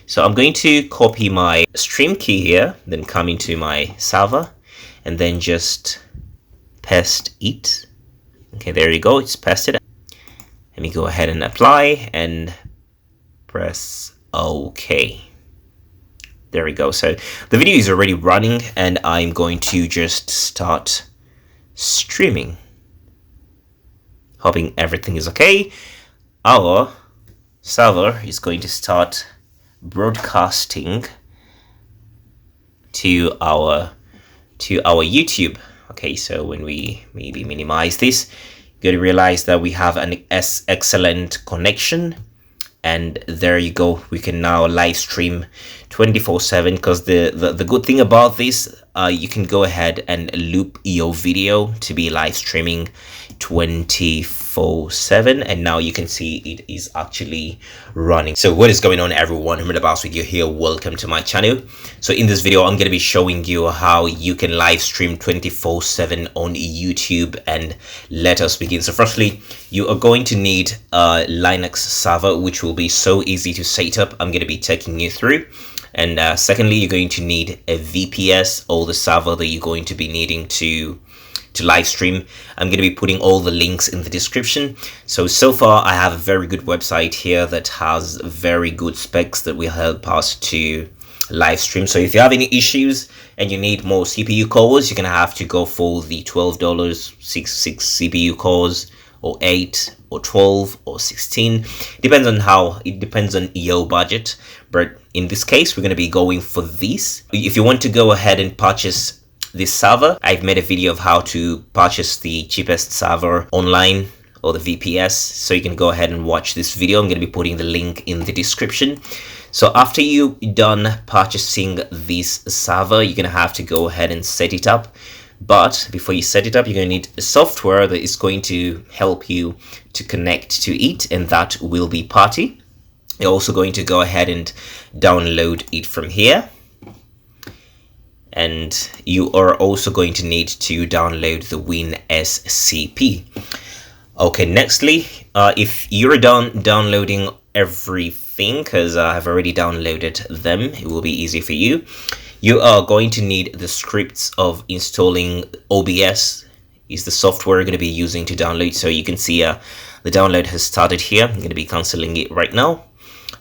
So I'm going to copy my stream key here, then come into my server and then just paste it. Okay, there you go, it's pasted. Let me go ahead and apply and press OK. There we go. So the video is already running and I'm going to just start streaming. Hoping everything is okay. Our server is going to start broadcasting to our YouTube. Okay, so when we maybe minimize this, you're gonna realize that we have an excellent connection, and there you go, we can now live stream 24/7. because the good thing about this, you can go ahead and loop your video to be live streaming 24/7, and now you can see it is actually running. So what is going on, everyone? I'm Boss with you here. Welcome to my channel. So in this video I'm going to be showing you how you can live stream 24/7 on YouTube, and let us begin. So firstly, you are going to need a Linux server, which will be so easy to set up. I'm going to be taking you through. And secondly, you're going to need a VPS, or the server that you're going to be needing to live stream. I'm going to be putting all the links in the description. So far I have a very good website here that has very good specs that will help us to live stream. So if you have any issues and you need more CPU cores, you're going to have to go for the $12 six CPU cores, or 8 or 12 or 16. It depends on your budget, but in this case we're going to be going for this. If you want to go ahead and purchase this server, I've made a video of how to purchase the cheapest server online, or the VPS, so you can go ahead and watch this video. I'm going to be putting the link in the description. So after you're done purchasing this server, you're going to have to go ahead and set it up. But before you set it up, you're going to need a software that is going to help you to connect to it, and that will be Party. You're also going to go ahead and download it from here. And you are also going to need to download the WinSCP. Okay, nextly, if you're done downloading everything, because I've already downloaded them, it will be easy for you. You are going to need the scripts of installing OBS, is the software you're going to be using to download. So you can see the download has started here. I'm going to be cancelling it right now.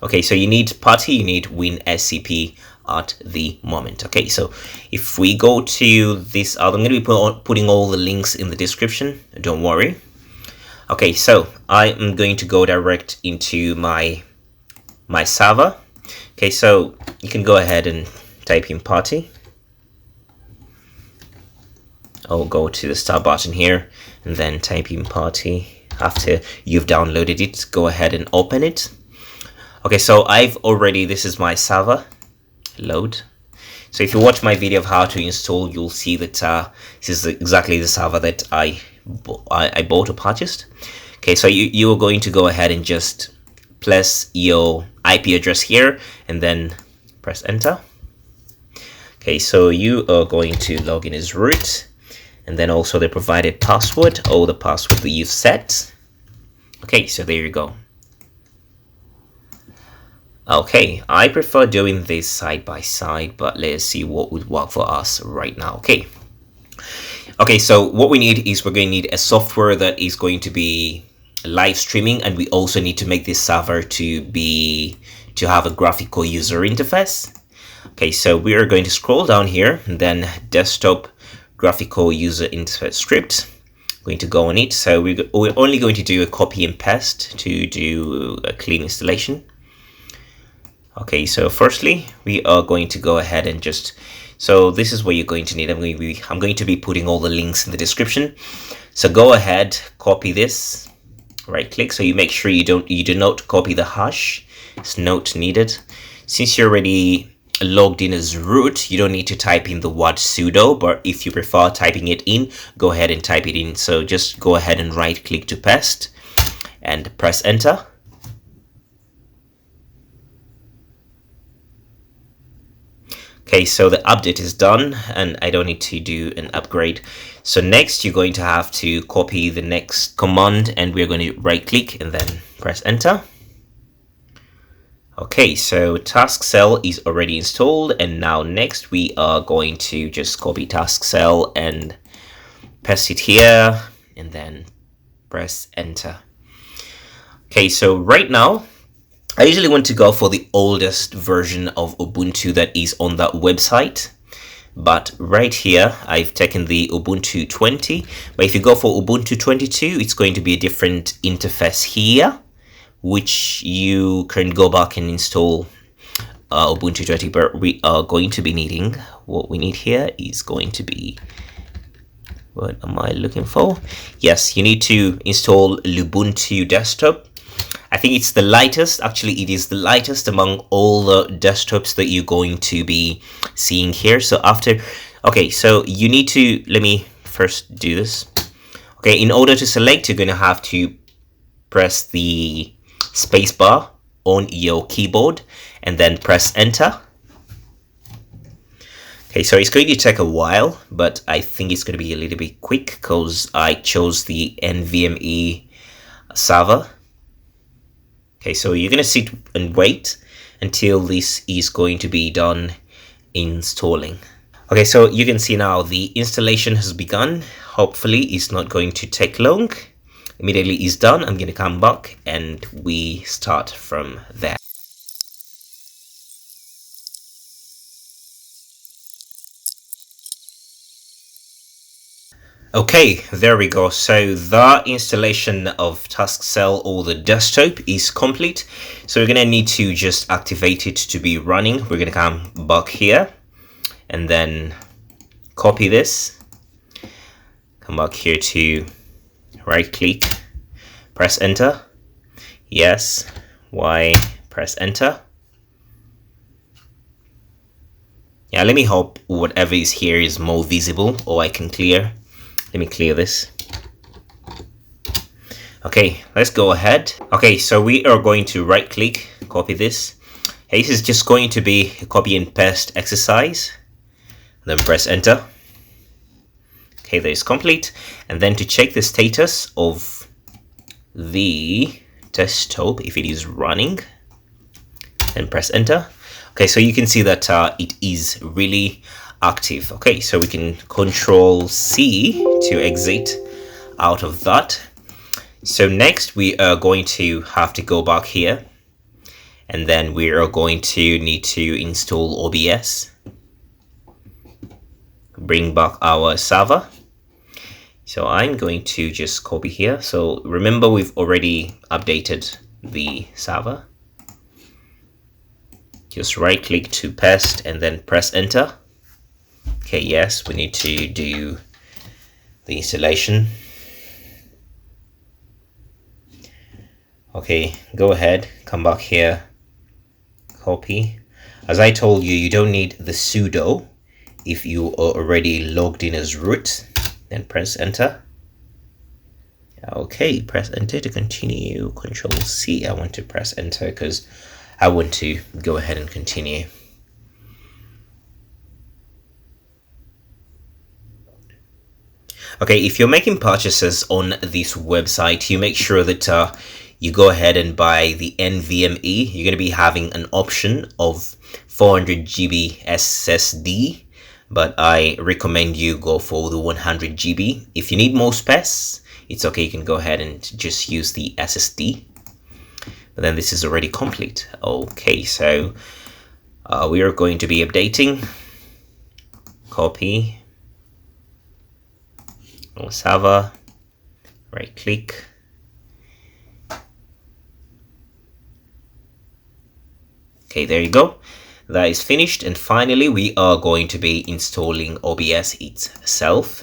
Okay, so you need Party, you need WinSCP at the moment. Okay, so if we go to this, I'm going to be putting all the links in the description, don't worry. Okay, so I am going to go direct into my server. Okay, so you can go ahead and type in Party. I'll go to the start button here and then type in Party. After you've downloaded it, go ahead and open it. Okay, so this is my server. Load. So if you watch my video of how to install, you'll see that this is exactly the server that I bought or purchased. Okay, so you are going to go ahead and just place your IP address here and then press enter. Okay, so you are going to log in as root, and then also the provided password, or the password that you've set. Okay, so there you go. Okay, I prefer doing this side by side, but let's see what would work for us right now. Okay, so what we need is we're going to need a software that is going to be live streaming, and we also need to make this server to have a graphical user interface. Okay, so we are going to scroll down here and then desktop graphical user interface script. Going to go on it. So we're only going to do a copy and paste to do a clean installation. Okay, so firstly, we are going to go ahead and so this is what you're going to need. I'm going to be putting all the links in the description. So go ahead, copy this, right click. So you make sure you do not copy the hash. It's not needed. Since you're already logged in as root, you don't need to type in the word sudo, but if you prefer typing it in, go ahead and type it in. So just go ahead and right click to paste and press enter. Okay, so the update is done and I don't need to do an upgrade. So next you're going to have to copy the next command, and we're going to right click and then press enter. Okay, so task cell is already installed, and now next we are going to just copy task cell and paste it here and then press enter. Okay, so right now I usually want to go for the oldest version of Ubuntu that is on that website, but right here I've taken the Ubuntu 20. But if you go for Ubuntu 22, it's going to be a different interface here, which you can go back and install Ubuntu 20. But we are going to be needing, what we need here is going to be, what am I looking for? Yes, you need to install Ubuntu desktop. I think it's the lightest. Actually, it is the lightest among all the desktops that you're going to be seeing here. So after, okay, so you need to, let me first do this. Okay, in order to select, you're going to have to press the spacebar on your keyboard and then press enter. Okay, so it's going to take a while, but I think it's going to be a little bit quick because I chose the NVMe server. Okay, so you're going to sit and wait until this is going to be done installing. Okay, so you can see now the installation has begun. Hopefully it's not going to take long. Immediately it's done, I'm going to come back and we start from there. Okay, there we go. So the installation of task cell or the desktop is complete. So we're going to need to just activate it to be running. We're going to come back here and then copy this. Come back here to right click, press enter. Yes, Y, press enter. Yeah, let me hope whatever is here is more visible or I can clear. Let me clear this. Okay, let's go ahead. Okay, so we are going to right click, copy this. Hey, this is just going to be a copy and paste exercise. Then press enter. Okay, that is complete. And then to check the status of the desktop, if it is running, then press enter. Okay, so you can see that it is really active. Okay, so we can Control C to exit out of that. So next we are going to have to go back here and then we are going to need to install OBS, bring back our server. So I'm going to just copy here. So remember, we've already updated the server. Just right click to paste and then press enter. Okay, yes, we need to do the installation. Okay, go ahead, come back here, copy. As I told you, you don't need the sudo if you are already logged in as root. Then press enter. Okay, press enter to continue. Control C. I want to press enter because I want to go ahead and continue. Okay, if you're making purchases on this website, you make sure that you go ahead and buy the NVMe. You're going to be having an option of 400 GB SSD, but I recommend you go for the 100 GB. If you need more space, it's okay, you can go ahead and just use the SSD. But then this is already complete. Okay, so we are going to be updating. Copy. Server, right click. Okay, there you go. That is finished. And finally, we are going to be installing OBS itself.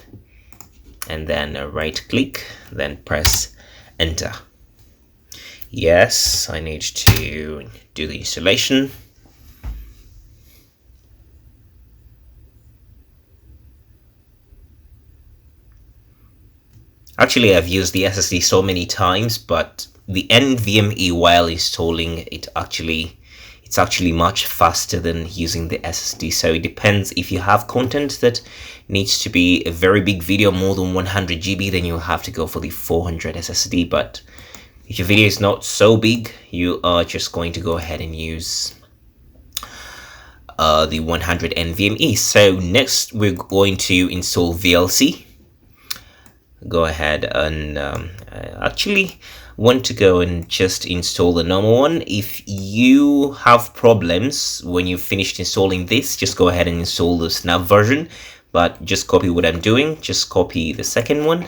And then right click, then press enter. Yes, I need to do the installation. Actually, I've used the SSD so many times, but the NVMe while installing it it's actually much faster than using the SSD. So it depends. If you have content that needs to be a very big video, more than 100 GB, then you'll have to go for the 400 SSD. But If your video is not so big, you are just going to go ahead and use the 100 NVMe. So next we're going to install VLC. Go ahead and actually want to go and just install the normal one. If you have problems when you finished installing this, just go ahead and install the snap version, but just copy what I'm doing. Just copy the second one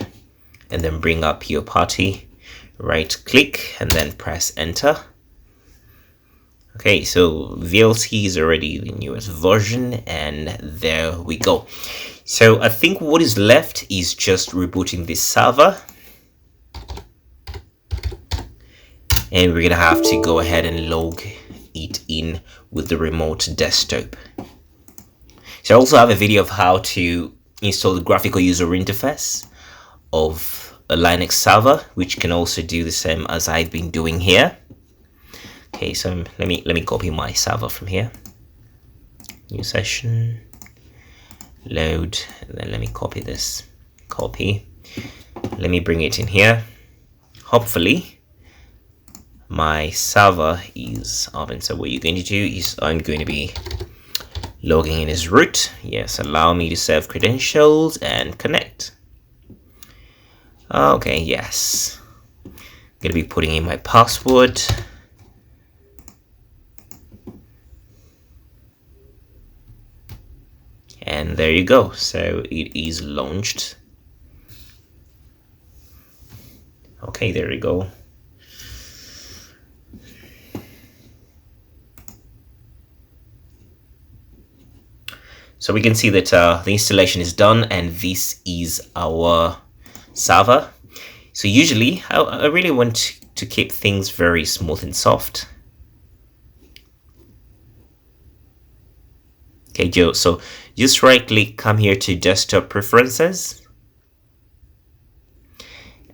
and then bring up your party, right click and then press enter. Okay, so VLC is already the newest version, and there we go. So I think what is left is just rebooting this server, and we're gonna have to go ahead and log it in with the remote desktop. So I also have a video of how to install the graphical user interface of a Linux server, which can also do the same as I've been doing here. Okay, so let me copy my server from here. New session, load, and then let me copy this. Copy. Let me bring it in here. Hopefully my server is open. So what you're going to do is I'm going to be logging in as root. Yes, allow me to save credentials and connect. Okay, yes. I'm going to be putting in my password. And there you go. So it is launched. Okay, there we go. So we can see that the installation is done, and this is our server. So usually I really want to keep things very smooth and soft. Okay, Joe, so just right click, come here to desktop preferences,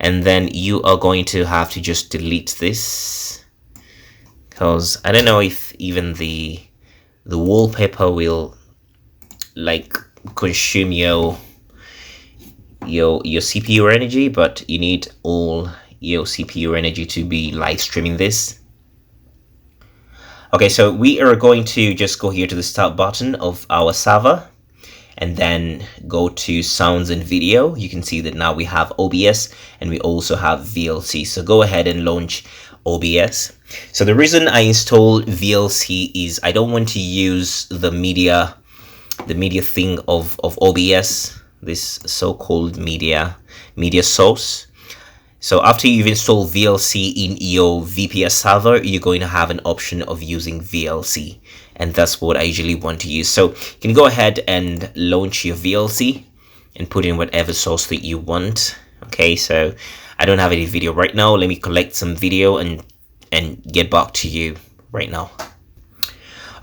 and then you are going to have to just delete this, because I don't know if even the wallpaper will like consume your CPU energy, but you need all your CPU energy to be live streaming this. Okay, so we are going to just go here to the start button of our server and then go to sounds and video. You can see that now we have OBS and we also have VLC. So go ahead and launch OBS. So the reason I installed VLC is I don't want to use the media thing of OBS, this so-called media source. So after you've installed VLC in your VPS server, you're going to have an option of using VLC, and that's what I usually want to use. So you can go ahead and launch your VLC and put in whatever source that you want. Okay, so I don't have any video right now. Let me collect some video and get back to you right now.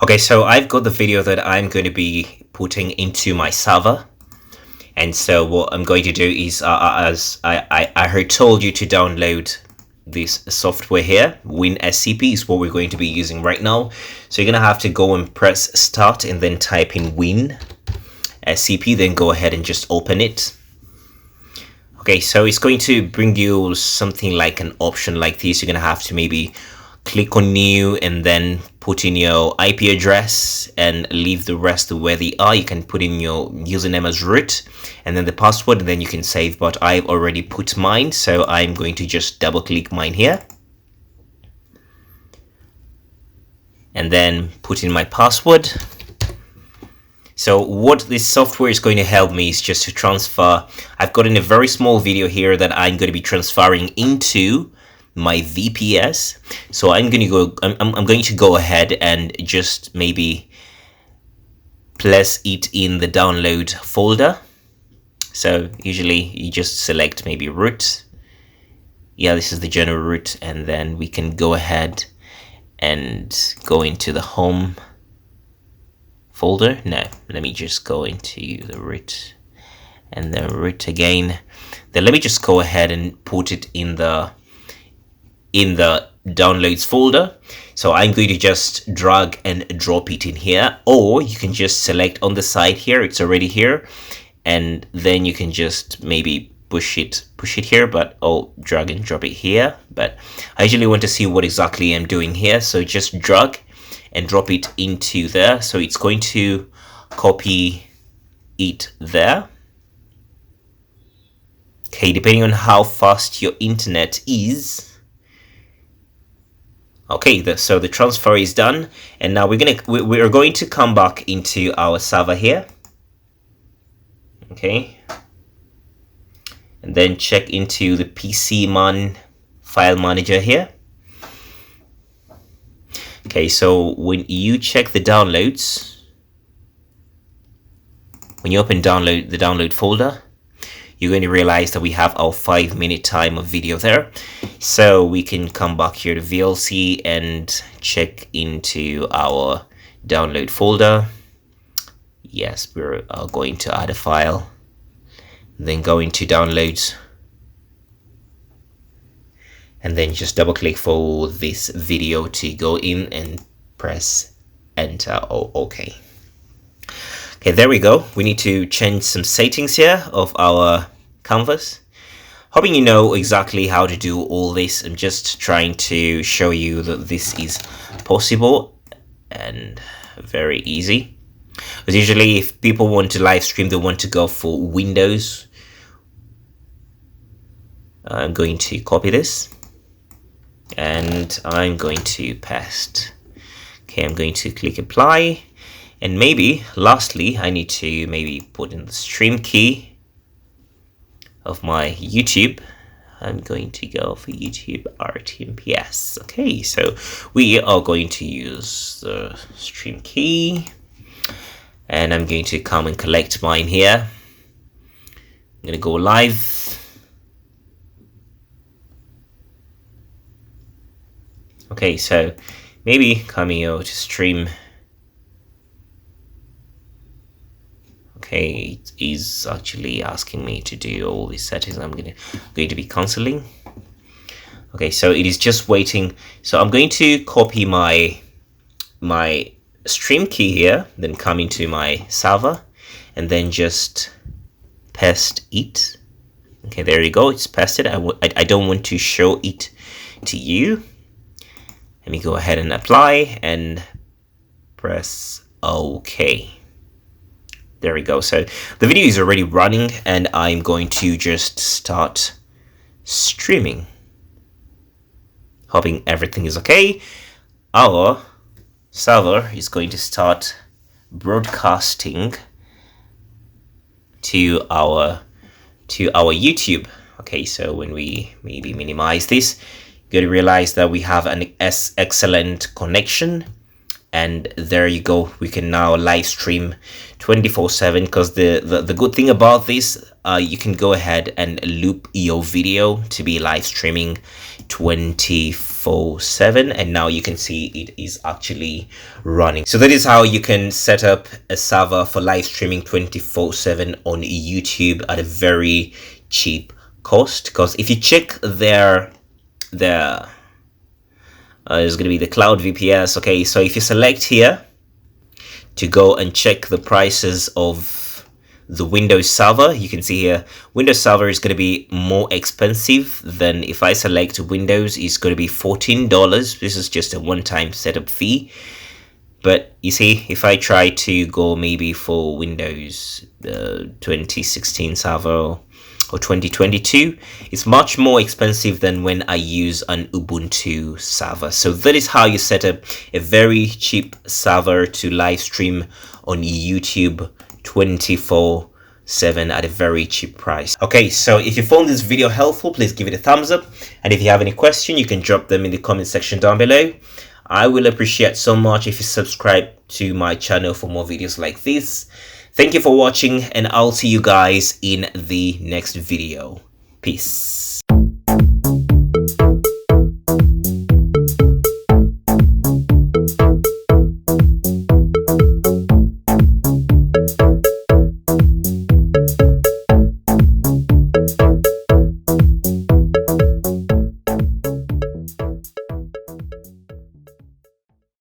Okay, so I've got the video that I'm going to be putting into my server. And so what I'm going to do is, as I had told you to download this software here, WinSCP is what we're going to be using right now. So you're going to have to go and press start and then type in WinSCP, then go ahead and just open it. Okay, so it's going to bring you something like an option like this. You're going to have to maybe click on new and then put in your IP address and leave the rest where they are. You can put in your username as root and then the password, and then you can save, but I've already put mine, so I'm going to just double click mine here and then put in my password. So what this software is going to help me is just to transfer. I've got in a very small video here that I'm going to be transferring into my VPS. So I'm going to go ahead and just maybe place it in the download folder. So usually you just select maybe root. Yeah, this is the general root, and then we can go ahead and go into the home folder. No, let me just go into the root and the root again. Then let me just go ahead and put it in the downloads folder. So I'm going to just drag and drop it in here, or you can just select on the side here, it's already here, and then you can just maybe push it here, but I'll drag and drop it here. But I usually want to see what exactly I'm doing here, so just drag and drop it into there. So it's going to copy it there. Okay, depending on how fast your internet is. Okay, so the transfer is done, and now we're going to come back into our server here. Okay, and then check into the PC file manager here. Okay, so when you check the downloads, when you open the download folder, you're going to realize that we have our 5-minute time of video there. So we can come back here to VLC and check into our download folder. Yes, we're going to add a file, then go into downloads, and then just double click for this video to go in and press enter. Oh, okay. Okay, there we go. We need to change some settings here of our canvas. Hoping you know exactly how to do all this. I'm just trying to show you that this is possible and very easy. Because usually if people want to live stream, they want to go for Windows. I'm going to copy this and I'm going to paste. Okay, I'm going to click apply. And maybe, lastly, I need to maybe put in the stream key of my YouTube. I'm going to go for YouTube RTMPS. Okay, so we are going to use the stream key. And I'm going to come and collect mine here. I'm going to go live. Okay, so maybe coming over to stream. Okay, it is actually asking me to do all these settings. I'm going to be canceling. Okay, so it is just waiting. So I'm going to copy my stream key here, then come into my server, and then just paste it. Okay, there you go. It's pasted. I don't want to show it to you. Let me go ahead and apply and press OK. There we go. So the video is already running and I'm going to just start streaming. Hoping everything is okay. Our server is going to start broadcasting to our YouTube. Okay, so when we maybe minimize this, you're going to realize that we have an excellent connection. And there you go, we can now live stream 24/7, because the good thing about this, you can go ahead and loop your video to be live streaming 24/7, and now you can see it is actually running. So that is how you can set up a server for live streaming 24/7 on YouTube at a very cheap cost. Because if you check their is going to be the cloud VPS. Okay, so if you select here to go and check the prices of the Windows server, you can see here Windows server is going to be more expensive than if I select Windows. It's going to be $14. This is just a one-time setup fee. But you see, if I try to go maybe for Windows 2016 server or 2022, it's much more expensive than when I use an Ubuntu server. So that is how you set up a very cheap server to live stream on YouTube 24/7 at a very cheap price. Okay, so if you found this video helpful, please give it a thumbs up. And if you have any question, you can drop them in the comment section down below. I will appreciate so much if you subscribe to my channel for more videos like this. Thank you for watching, and I'll see you guys in the next video. Peace.